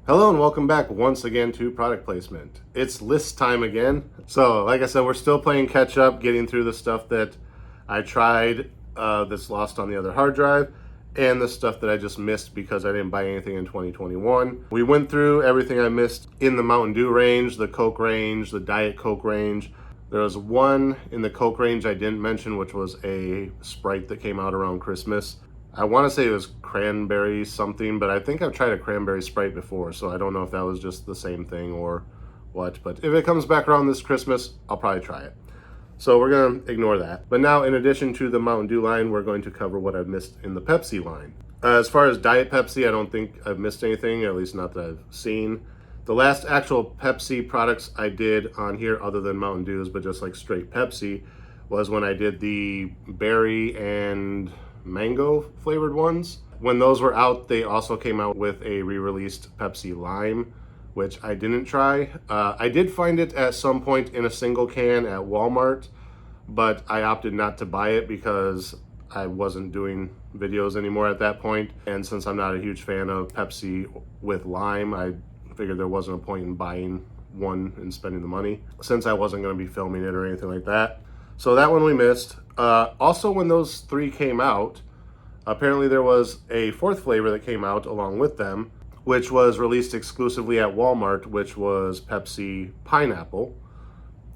Hello and welcome back once again to product placement. It's list time again. So like I said, we're still playing catch up, getting through the stuff that I tried that's lost on the other hard drive and the stuff that I just missed because I didn't buy anything in 2021. We went through everything I missed in the Mountain Dew range, the Coke range, the Diet Coke range. There was one in the Coke range I didn't mention, which was a Sprite that came out around Christmas. I want to say it was cranberry something, but I think I've tried a cranberry Sprite before, so I don't know if that was just the same thing or what. But if it comes back around this Christmas, I'll probably try it. So we're going to ignore that. But now, in addition to the Mountain Dew line, we're going to cover what I've missed in the Pepsi line. As far as Diet Pepsi, I don't think I've missed anything, at least not that I've seen. The last actual Pepsi products I did on here, other than Mountain Dews, but just like straight Pepsi, was when I did the berry and mango flavored ones. When those were out, they also came out with a re-released Pepsi Lime, which I didn't try. I did find it at some point in a single can at Walmart, but I opted not to buy it because I wasn't doing videos anymore at that point. And since I'm not a huge fan of Pepsi with lime, I figured there wasn't a point in buying one and spending the money since I wasn't going to be filming it or anything like that. So that one we missed. Also, when those three came out, apparently there was a fourth flavor that came out along with them, which was released exclusively at Walmart, which was Pepsi Pineapple.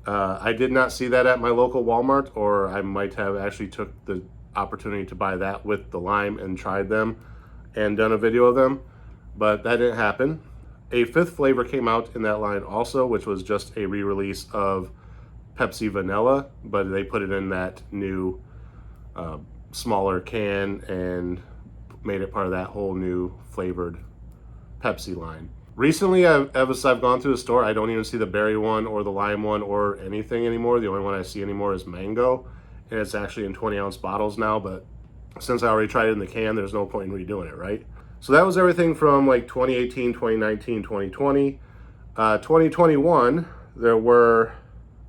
I did not see that at my local Walmart, or I might have actually took the opportunity to buy that with the lime and tried them and done a video of them, but that didn't happen. A fifth flavor came out in that line also, which was just a re-release of Pepsi Vanilla, but they put it in that new smaller can and made it part of that whole new flavored Pepsi line. Recently, as I've gone through the store, I don't even see the berry one or the lime one or anything anymore. The only one I see anymore is mango, and it's actually in 20-ounce bottles now, but since I already tried it in the can, there's no point in redoing it, right? So that was everything from like 2018, 2019, 2020. 2021, there were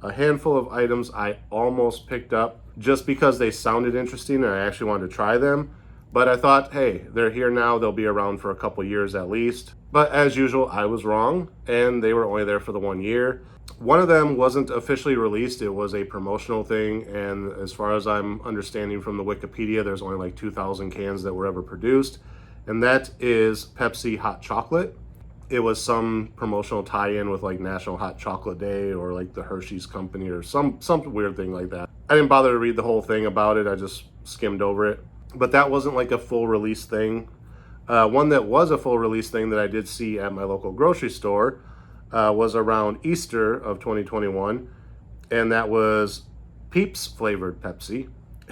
a handful of items I almost picked up just because they sounded interesting and I actually wanted to try them. But I thought, hey, they're here now, they'll be around for a couple years at least. But as usual, I was wrong, and they were only there for the 1 year. One of them wasn't officially released, it was a promotional thing, and as far as I'm understanding from the Wikipedia, there's only like 2,000 cans that were ever produced, and that is Pepsi Hot Chocolate. It was some promotional tie-in with like National Hot Chocolate Day or like the Hershey's Company or some weird thing like that. I didn't bother to read the whole thing about it, I just skimmed over it. But that wasn't like a full release thing. One that was a full release thing that I did see at my local grocery store was around Easter of 2021, and that was Peeps flavored Pepsi.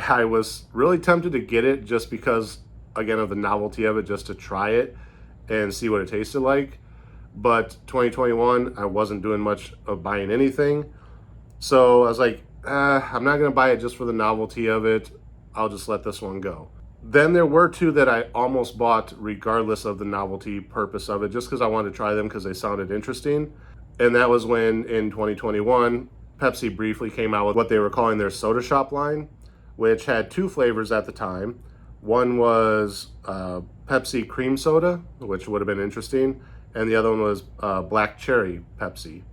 I was really tempted to get it just because, again, of the novelty of it, just to try it and see what it tasted like. But 2021, I wasn't doing much of buying anything. So I was like, I'm not gonna buy it just for the novelty of it. I'll just let this one go. Then there were two that I almost bought regardless of the novelty purpose of it, just because I wanted to try them because they sounded interesting. And that was when in 2021, Pepsi briefly came out with what they were calling their Soda Shop line, which had two flavors at the time. One was Pepsi Cream Soda, which would have been interesting, and the other one was Black Cherry Pepsi,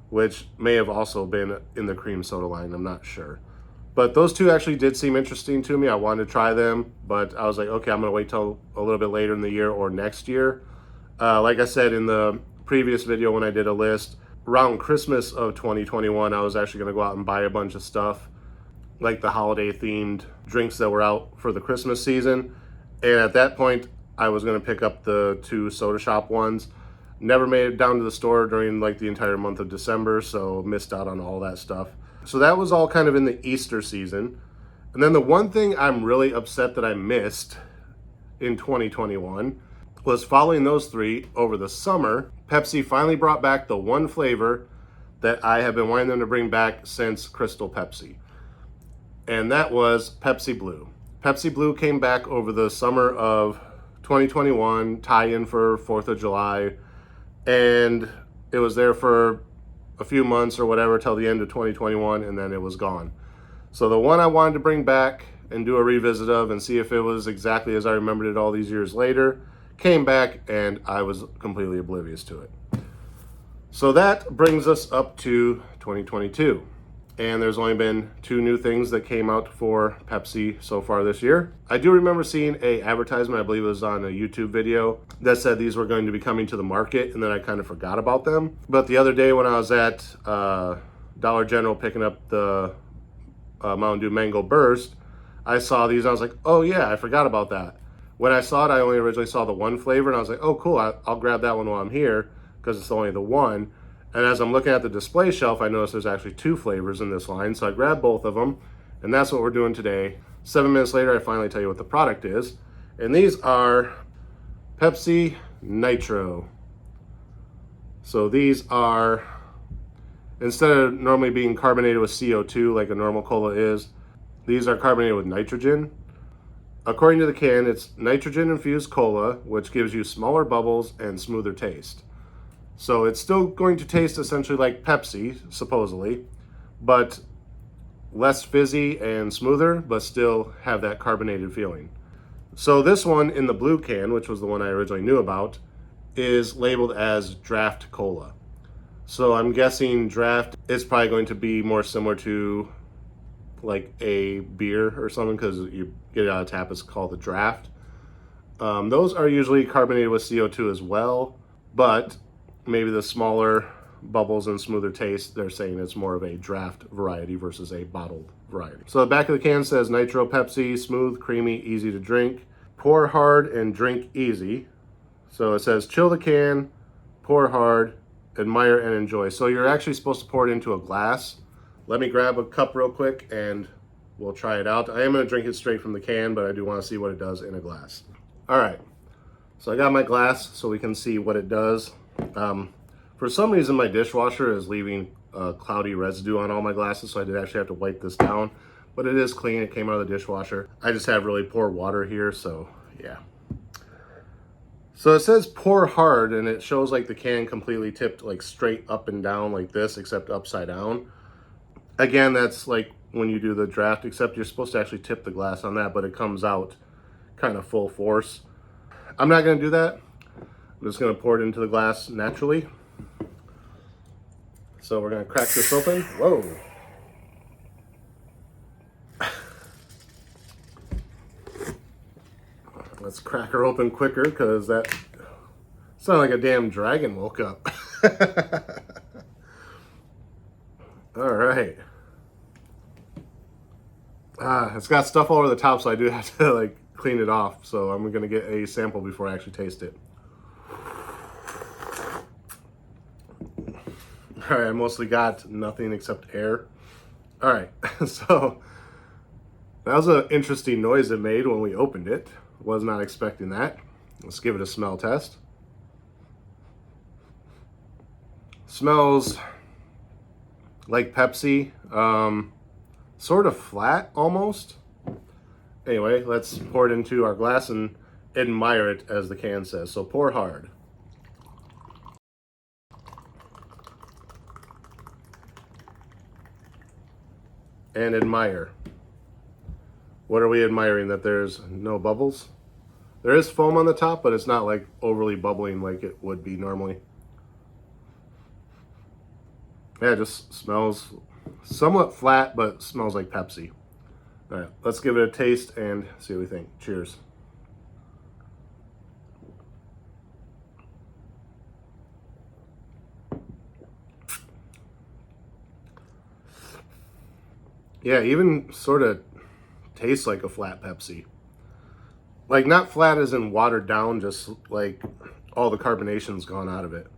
which may have also been in the cream soda line, I'm not sure. But those two actually did seem interesting to me. I wanted to try them, but I was like, okay, I'm gonna wait till a little bit later in the year or next year. Like I said in the previous video when I did a list, around Christmas of 2021, I was actually gonna go out and buy a bunch of stuff, like the holiday themed drinks that were out for the Christmas season. And at that point, I was gonna pick up the two Soda Shop ones. Never made it down to the store during like the entire month of December, so missed out on all that stuff. So that was all kind of in the Easter season. And then the one thing I'm really upset that I missed in 2021 was following those three over the summer, Pepsi finally brought back the one flavor that I have been wanting them to bring back since Crystal Pepsi. And that was Pepsi Blue. Pepsi Blue came back over the summer of 2021, tie-in for 4th of July, and it was there for a few months or whatever till the end of 2021, and then it was gone. So the one I wanted to bring back and do a revisit of and see if it was exactly as I remembered it all these years later came back and I was completely oblivious to it. So that brings us up to 2022. And there's only been 2 new things that came out for Pepsi so far this year. I do remember seeing a advertisement, I believe it was on a YouTube video, that said these were going to be coming to the market, and then I kind of forgot about them. But the other day when I was at Dollar General picking up the Mountain Dew Mango Burst, I saw these and I was like, oh yeah, I forgot about that. When I saw it, I only originally saw the one flavor, and I was like, oh cool, I'll grab that one while I'm here, because it's only the one. And as I'm looking at the display shelf, I noticed there's actually 2 flavors in this line, so I grabbed both of them, and that's what we're doing today. 7 minutes later, I finally tell you what the product is. And these are Pepsi Nitro. So these are, instead of normally being carbonated with CO2 like a normal cola is, these are carbonated with nitrogen. According to the can, it's nitrogen-infused cola, which gives you smaller bubbles and smoother taste. So it's still going to taste essentially like Pepsi, supposedly, but less fizzy and smoother, but still have that carbonated feeling. So this one in the blue can, which was the one I originally knew about, is labeled as draft cola. So I'm guessing draft is probably going to be more similar to like a beer or something, because you get it out of tap, it's called a draft. Those are usually carbonated with CO2 as well, but maybe the smaller bubbles and smoother taste, they're saying it's more of a draft variety versus a bottled variety. So the back of the can says Nitro Pepsi, smooth, creamy, easy to drink. Pour hard and drink easy. So it says chill the can, pour hard, admire and enjoy. So you're actually supposed to pour it into a glass. Let me grab a cup real quick and we'll try it out. I am going to drink it straight from the can, but I do want to see what it does in a glass. All right, so I got my glass so we can see what it does. For some reason my dishwasher is leaving cloudy residue on all my glasses, so I did actually have to wipe this down, but it is clean. It came out of the dishwasher. I just have really poor water here, so yeah. So it says pour hard, and it shows like the can completely tipped like straight up and down like this, except upside down. Again, that's like when you do the draft, except you're supposed to actually tip the glass on that, but it comes out kind of full force. I'm not going to do that. I'm just going to pour it into the glass naturally. So we're going to crack this open. Whoa. Let's crack her open quicker, because that sounded like a damn dragon woke up. All right. It's got stuff all over the top, so I do have to like clean it off. So I'm going to get a sample before I actually taste it. All right, I mostly got nothing except air. All right, so that was an interesting noise it made when we opened it. Was not expecting that. Let's give it a smell test. Smells like Pepsi, sort of flat almost. Anyway, let's pour it into our glass and admire it, as the can says. So pour hard. And admire. What are we admiring? That there's no bubbles? There is foam on the top, but it's not like overly bubbling like it would be normally. Yeah, it just smells somewhat flat, but smells like Pepsi. All right, let's give it a taste and see what we think. Cheers. Yeah, even sort of tastes like a flat Pepsi. Like, not flat as in watered down, just like all the carbonation's gone out of it.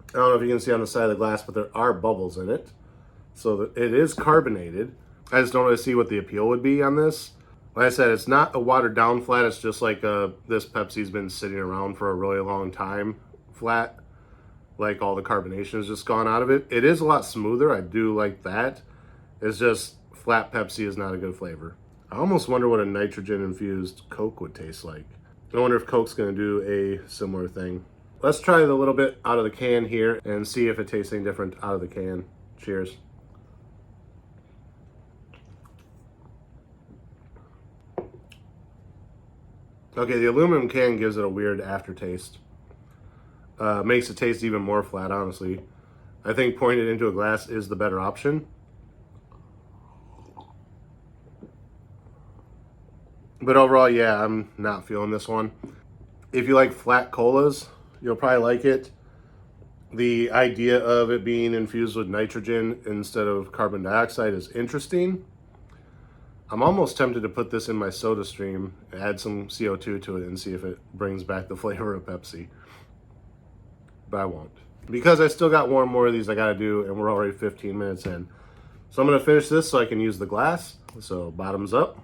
I don't know if you can see on the side of the glass, but there are bubbles in it. So it is carbonated. I just don't really see what the appeal would be on this. Like I said, it's not a watered down flat. It's just like this Pepsi's been sitting around for a really long time flat. Like all the carbonation has just gone out of it. It is a lot smoother. I do like that. It's just flat Pepsi is not a good flavor. I almost wonder what a nitrogen-infused Coke would taste like. I wonder if Coke's going to do a similar thing. Let's try it a little bit out of the can here and see if it tastes any different out of the can. Cheers. Okay, the aluminum can gives it a weird aftertaste. Makes it taste even more flat, honestly. I think pouring it into a glass is the better option. But overall, yeah, I'm not feeling this one. If you like flat colas, you'll probably like it. The idea of it being infused with nitrogen instead of carbon dioxide is interesting. I'm almost tempted to put this in my soda stream, add some CO2 to it, and see if it brings back the flavor of Pepsi. But I won't. Because I still got one more of these I gotta do, and we're already 15 minutes in. So I'm gonna finish this so I can use the glass. So bottoms up.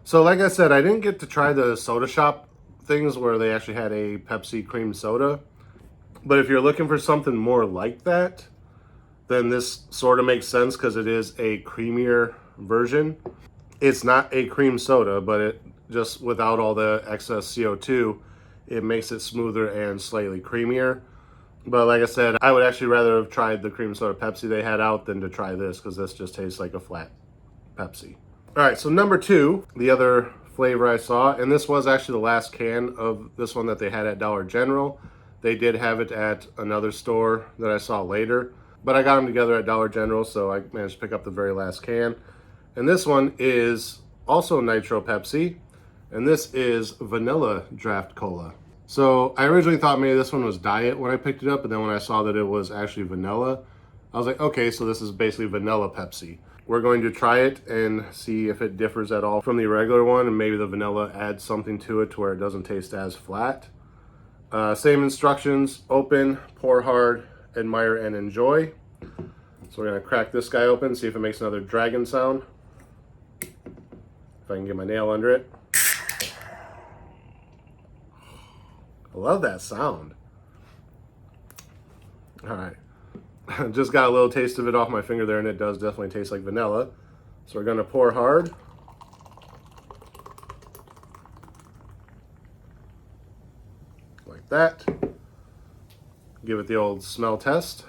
So like I said, I didn't get to try the soda shop things where they actually had a Pepsi cream soda. But if you're looking for something more like that, then this sort of makes sense because it is a creamier version. It's not a cream soda, but it just without all the excess CO2, it makes it smoother and slightly creamier. But like I said, I would actually rather have tried the cream soda Pepsi they had out than to try this because this just tastes like a flat Pepsi. All right, so number 2, the other flavor I saw, and this was actually the last can of this one that they had at Dollar General. They did have it at another store that I saw later, but I got them together at Dollar General, so I managed to pick up the very last can. And this one is also Nitro Pepsi, and this is Vanilla Draft Cola. So I originally thought maybe this one was diet when I picked it up, but then when I saw that it was actually vanilla, I was like, okay, so this is basically vanilla Pepsi. We're going to try it and see if it differs at all from the regular one, and maybe the vanilla adds something to it to where it doesn't taste as flat. Same instructions: open, pour hard, admire, and enjoy. So we're gonna crack this guy open, see if it makes another dragon sound. If I can get my nail under it. I love that sound. All right. Just got a little taste of it off my finger there, and it does definitely taste like vanilla. So we're gonna pour hard. Like that. Give it the old smell test.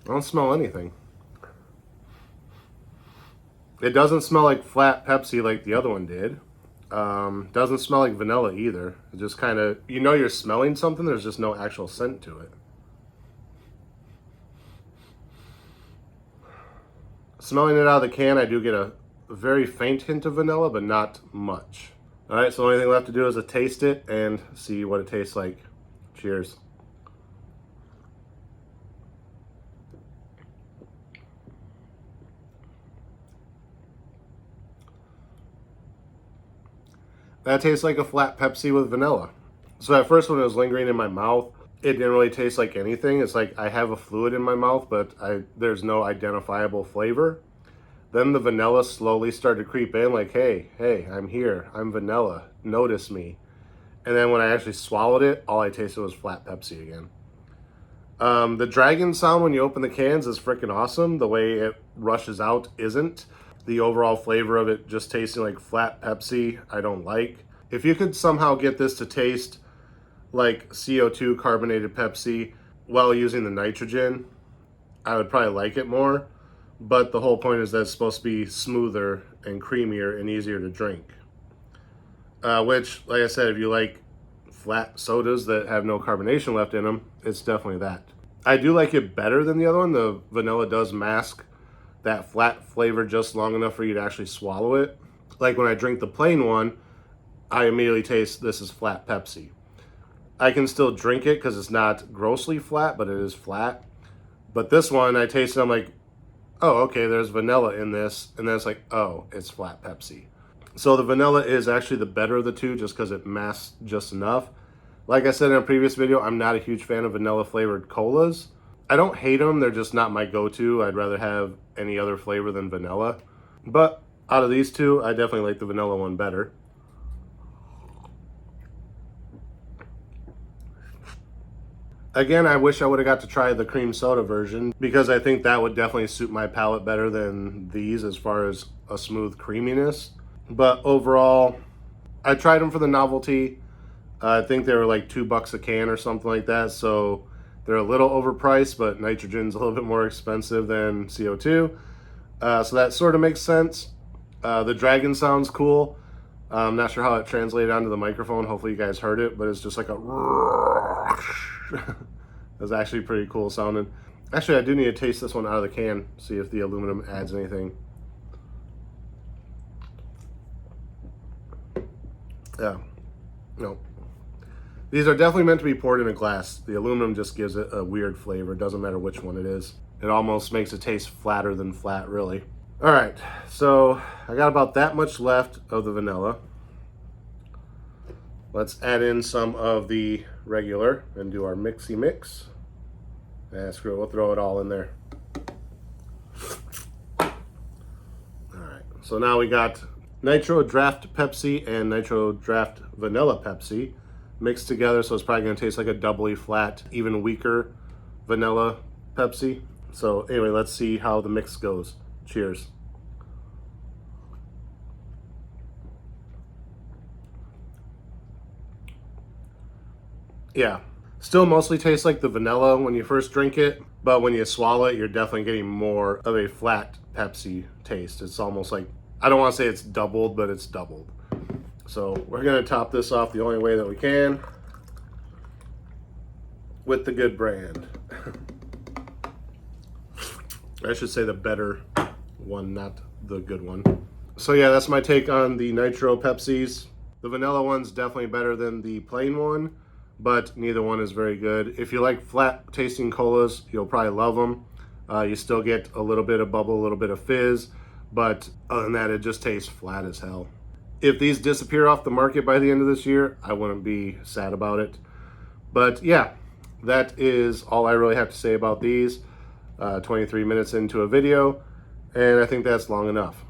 I don't smell anything. It doesn't smell like flat Pepsi like the other one did. Doesn't smell like vanilla either. It just kind of, you know you're smelling something, there's just no actual scent to it. Smelling it out of the can, I do get a very faint hint of vanilla, but not much. All right, so the only thing left to do is to taste it and see what it tastes like. Cheers. That tastes like a flat Pepsi with vanilla. So at first when it was lingering in my mouth, it didn't really taste like anything. It's like I have a fluid in my mouth, but there's no identifiable flavor. Then the vanilla slowly started to creep in like, hey, I'm here. I'm vanilla. Notice me. And then when I actually swallowed it, all I tasted was flat Pepsi again. The dragon sound when you open the cans is freaking awesome. The way it rushes out isn't. The overall flavor of it just tasting like flat Pepsi, I don't like. If you could somehow get this to taste like CO2 carbonated Pepsi while using the nitrogen, I would probably like it more. But the whole point is that it's supposed to be smoother and creamier and easier to drink. Which, like I said, if you like flat sodas that have no carbonation left in them, it's definitely that. I do like it better than the other one. The vanilla does mask that flat flavor just long enough for you to actually swallow it. Like when I drink the plain one, I immediately taste this is flat Pepsi. I can still drink it because it's not grossly flat, but it is flat. But this one, I taste it, I'm like, oh, okay, there's vanilla in this. And then it's like, oh, it's flat Pepsi. So the vanilla is actually the better of the two just because it masks just enough. Like I said in a previous video, I'm not a huge fan of vanilla flavored colas. I don't hate them, they're just not my go-to. I'd rather have any other flavor than vanilla. But out of these two, I definitely like the vanilla one better. Again, I wish I would have got to try the cream soda version because I think that would definitely suit my palate better than these as far as a smooth creaminess. But overall, I tried them for the novelty. I think they were like $2 a can or something like that. So they're a little overpriced, but nitrogen's a little bit more expensive than CO2. So that sort of makes sense. The dragon sounds cool. I'm not sure how it translated onto the microphone. Hopefully you guys heard it, but it's just like a That's actually pretty cool sounding. Actually, I do need to taste this one out of the can, see if the aluminum adds anything. Yeah, no. These are definitely meant to be poured in a glass. The aluminum just gives it a weird flavor. It doesn't matter which one it is. It almost makes it taste flatter than flat, really. All right, so I got about that much left of the vanilla. Let's add in some of the regular and do our mixy mix. Screw it, we'll throw it all in there. All right, so now we got Nitro Draft Pepsi and Nitro Draft Vanilla Pepsi mixed together, so it's probably gonna taste like a doubly flat, even weaker vanilla Pepsi. So anyway, let's see how the mix goes. Cheers. Yeah, still mostly tastes like the vanilla when you first drink it, but when you swallow it, you're definitely getting more of a flat Pepsi taste. It's almost like, I don't want to say it's doubled, but it's doubled. So we're gonna top this off the only way that we can, with the good brand. I should say the better one, not the good one. So yeah, that's my take on the Nitro Pepsis. The vanilla one's definitely better than the plain one, but neither one is very good. If you like flat tasting colas, you'll probably love them. You still get a little bit of bubble, a little bit of fizz, but other than that, it just tastes flat as hell. If these disappear off the market by the end of this year, I wouldn't be sad about it. But yeah, that is all I really have to say about these. 23 minutes into a video, and I think that's long enough.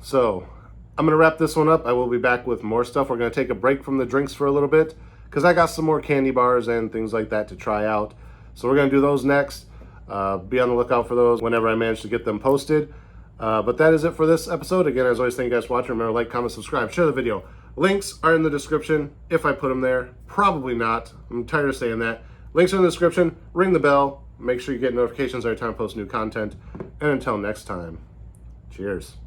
So I'm gonna wrap this one up. I will be back with more stuff. We're gonna take a break from the drinks for a little bit because I got some more candy bars and things like that to try out. So we're gonna do those next. Be on the lookout for those whenever I manage to get them posted. But that is it for this episode. Again, as always, thank you guys for watching. Remember, like, comment, subscribe, share the video. Links are in the description if I put them there. Probably not. I'm tired of saying that. Links are in the description. Ring the bell. Make sure you get notifications every time I post new content. And until next time, cheers.